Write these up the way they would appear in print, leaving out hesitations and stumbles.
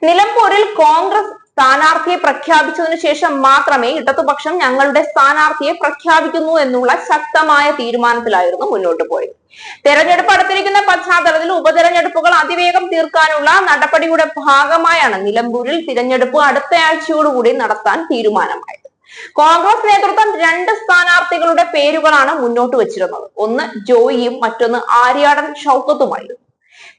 നിലമ്പൂരിൽ കോൺഗ്രസ് സ്ഥാനാർത്ഥിയെ പ്രഖ്യാപിച്ചതിനു ശേഷം മാത്രമേ ഇടതുപക്ഷം ഞങ്ങളുടെ സ്ഥാനാർത്ഥിയെ പ്രഖ്യാപിക്കുന്നു എന്നുള്ള ശക്തമായ തീരുമാനത്തിലായിരുന്നു മുന്നോട്ട് പോയത്. തെരഞ്ഞെടുപ്പ് അടുത്തിരിക്കുന്ന പശ്ചാത്തലത്തിൽ ഉപതെരഞ്ഞെടുപ്പുകൾ അതിവേഗം തീർക്കാനുള്ള നടപടിയുടെ ഭാഗമായാണ് നിലമ്പൂരിൽ തിരഞ്ഞെടുപ്പ് അടുത്തയാഴ്ചയോടുകൂടി നടത്താൻ തീരുമാനമായത്. കോൺഗ്രസ് നേതൃത്വം രണ്ട് സ്ഥാനാർത്ഥികളുടെ പേരുകളാണ് മുന്നോട്ട് വെച്ചിരുന്നത്. ഒന്ന് ജോയിയും മറ്റൊന്ന് ആര്യാടൻ ഷൗക്കത്തുമായിരുന്നു.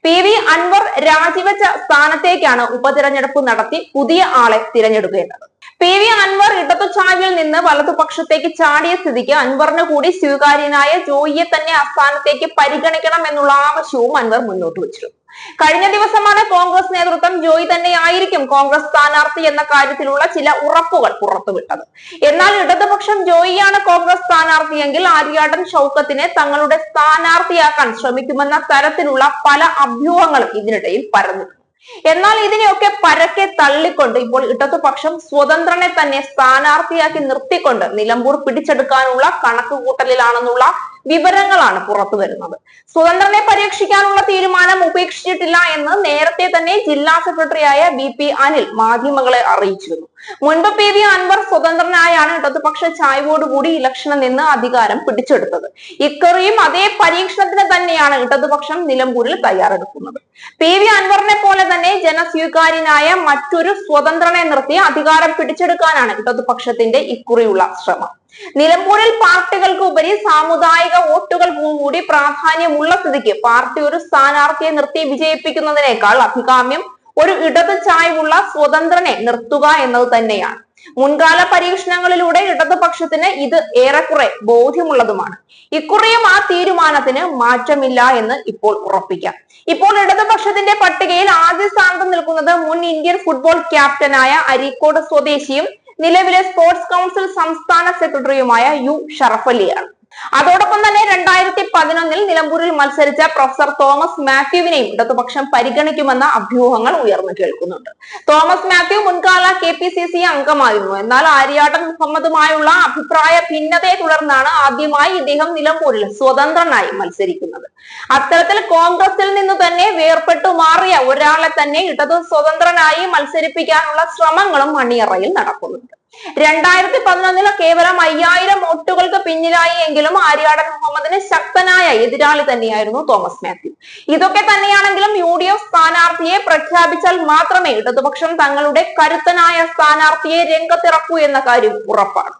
PV അൻവർ രാജിവെച്ച സ്ഥാനത്തേക്കാണ് ഉപതെരഞ്ഞെടുപ്പ് നടത്തി പുതിയ ആളെ തിരഞ്ഞെടുക്കേണ്ടത്. PV അൻവർ ഇടതുചായ്വിൽ നിന്ന് വലതുപക്ഷത്തേക്ക് ചാടിയ സ്ഥിതിക്ക് അൻവറിന് കൂടി സ്വീകാര്യനായ ജോയിയെ തന്നെ അസ്ഥാനത്തേക്ക് പരിഗണിക്കണം എന്നുള്ള ആവശ്യവും അൻവർ മുന്നോട്ട് വെച്ചിരുന്നു. കഴിഞ്ഞ ദിവസമാണ് കോൺഗ്രസ് നേതൃത്വം ജോയി തന്നെയായിരിക്കും കോൺഗ്രസ് സ്ഥാനാർത്ഥി എന്ന കാര്യത്തിലുള്ള ചില ഉറപ്പുകൾ പുറത്തുവിട്ടത്. എന്നാൽ ഇടതുപക്ഷം ജോയിയാണ് കോൺഗ്രസ് സ്ഥാനാർത്ഥിയെങ്കിൽ ആര്യാടൻ ഷൗക്കത്തിനെ തങ്ങളുടെ സ്ഥാനാർത്ഥിയാക്കാൻ ശ്രമിക്കുമെന്ന തരത്തിലുള്ള പല അഭ്യൂഹങ്ങളും ഇതിനിടയിൽ പരന്നു. എന്നാൽ ഇതിനെയൊക്കെ പരക്കെ തള്ളിക്കൊണ്ട് ഇപ്പോൾ ഇടതുപക്ഷം സ്വതന്ത്രനെ തന്നെ സ്ഥാനാർത്ഥിയാക്കി നിർത്തിക്കൊണ്ട് നിലമ്പൂർ പിടിച്ചെടുക്കാനുള്ള കണക്കുകൂട്ടലിലാണെന്നുള്ള വിവരങ്ങളാണ് പുറത്തു വരുന്നത്. സ്വതന്ത്രനെ പരീക്ഷിക്കാനുള്ള തീരുമാനം ഉപേക്ഷിച്ചിട്ടില്ല എന്ന് നേരത്തെ തന്നെ ജില്ലാ സെക്രട്ടറിയായ BP അനിൽ മാധ്യമങ്ങളെ അറിയിച്ചിരുന്നു. മുൻപ് PV അൻവർ സ്വതന്ത്രനായാണ് ഇടതുപക്ഷ ചായ്വോടുകൂടി ഇലക്ഷനിൽ നിന്ന് അധികാരം പിടിച്ചെടുത്തത്. ഇക്കുറിയും അതേ പരീക്ഷണത്തിന് തന്നെയാണ് ഇടതുപക്ഷം നിലമ്പൂരിൽ തയ്യാറെടുക്കുന്നത്. PV അൻവറിനെ പോലെ തന്നെ ജനസ്വീകാര്യനായ മറ്റൊരു സ്വതന്ത്രനെ നിർത്തി അധികാരം പിടിച്ചെടുക്കാനാണ് ഇടതുപക്ഷത്തിന്റെ ഇക്കുറിയുള്ള ശ്രമം. നിലമ്പൂരിൽ പാർട്ടികൾക്ക് ഉപരി സാമുദായിക വോട്ടുകൾക്ക് കൂടി പ്രാധാന്യമുള്ള സ്ഥിതിക്ക് പാർട്ടി ഒരു സ്ഥാനാർത്ഥിയെ നിർത്തി വിജയിപ്പിക്കുന്നതിനേക്കാൾ അഭികാമ്യം ഒരു ഇടത് ചായ്വുള്ള സ്വതന്ത്രനെ നിർത്തുക എന്നത് തന്നെയാണ്. മുൻകാല പരീക്ഷണങ്ങളിലൂടെ ഇടതുപക്ഷത്തിന് ഇത് ഏറെക്കുറെ ബോധ്യമുള്ളതുമാണ്. ഇക്കുറിയും ആ തീരുമാനത്തിന് മാറ്റമില്ല എന്ന് ഇപ്പോൾ ഉറപ്പിക്കാം. ഇപ്പോൾ ഇടതുപക്ഷത്തിന്റെ പട്ടികയിൽ ആദ്യ സ്ഥാനത്ത് നിൽക്കുന്നത് മുൻ ഇന്ത്യൻ ഫുട്ബോൾ ക്യാപ്റ്റനായ അരീക്കോട് സ്വദേശിയും നിലവിലെ സ്പോർട്സ് കൗൺസിൽ സംസ്ഥാന സെക്രട്ടറിയുമായ U ഷറഫലിയാണ്. അതോടൊപ്പം തന്നെ 2011 നിലമ്പൂരിൽ മത്സരിച്ച പ്രൊഫസർ തോമസ് മാത്യുവിനെയും ഇടതുപക്ഷം പരിഗണിക്കുമെന്ന അഭ്യൂഹങ്ങൾ ഉയർന്നു കേൾക്കുന്നുണ്ട്. തോമസ് മാത്യു മുൻകാല KPCC അംഗമായിരുന്നു. എന്നാൽ ആര്യാടൻ മുഹമ്മദുമായുള്ള അഭിപ്രായ ഭിന്നതയെ തുടർന്നാണ് ആദ്യമായി ഇദ്ദേഹം നിലമ്പൂരിൽ സ്വതന്ത്രനായി മത്സരിക്കുന്നത്. അത്തരത്തിൽ കോൺഗ്രസിൽ നിന്ന് തന്നെ വേർപെട്ടു മാറിയ ഒരാളെ തന്നെ ഇടതു സ്വതന്ത്രനായി മത്സരിപ്പിക്കാനുള്ള ശ്രമങ്ങളും അണിയറയിൽ നടക്കുന്നുണ്ട്. 2011 കേവലം 5000 വോട്ടുകൾക്ക് പിന്നിലായി എങ്കിലും ആര്യാടൻ മുഹമ്മദിന് ശക്തനായ എതിരാളി തന്നെയായിരുന്നു തോമസ് മാത്യു. ഇതൊക്കെ തന്നെയാണെങ്കിലും UDF സ്ഥാനാർത്ഥിയെ പ്രഖ്യാപിച്ചാൽ മാത്രമേ ഇടതുപക്ഷം തങ്ങളുടെ കരുത്തനായ സ്ഥാനാർത്ഥിയെ രംഗത്തിറക്കൂ എന്ന കാര്യം ഉറപ്പാണ്.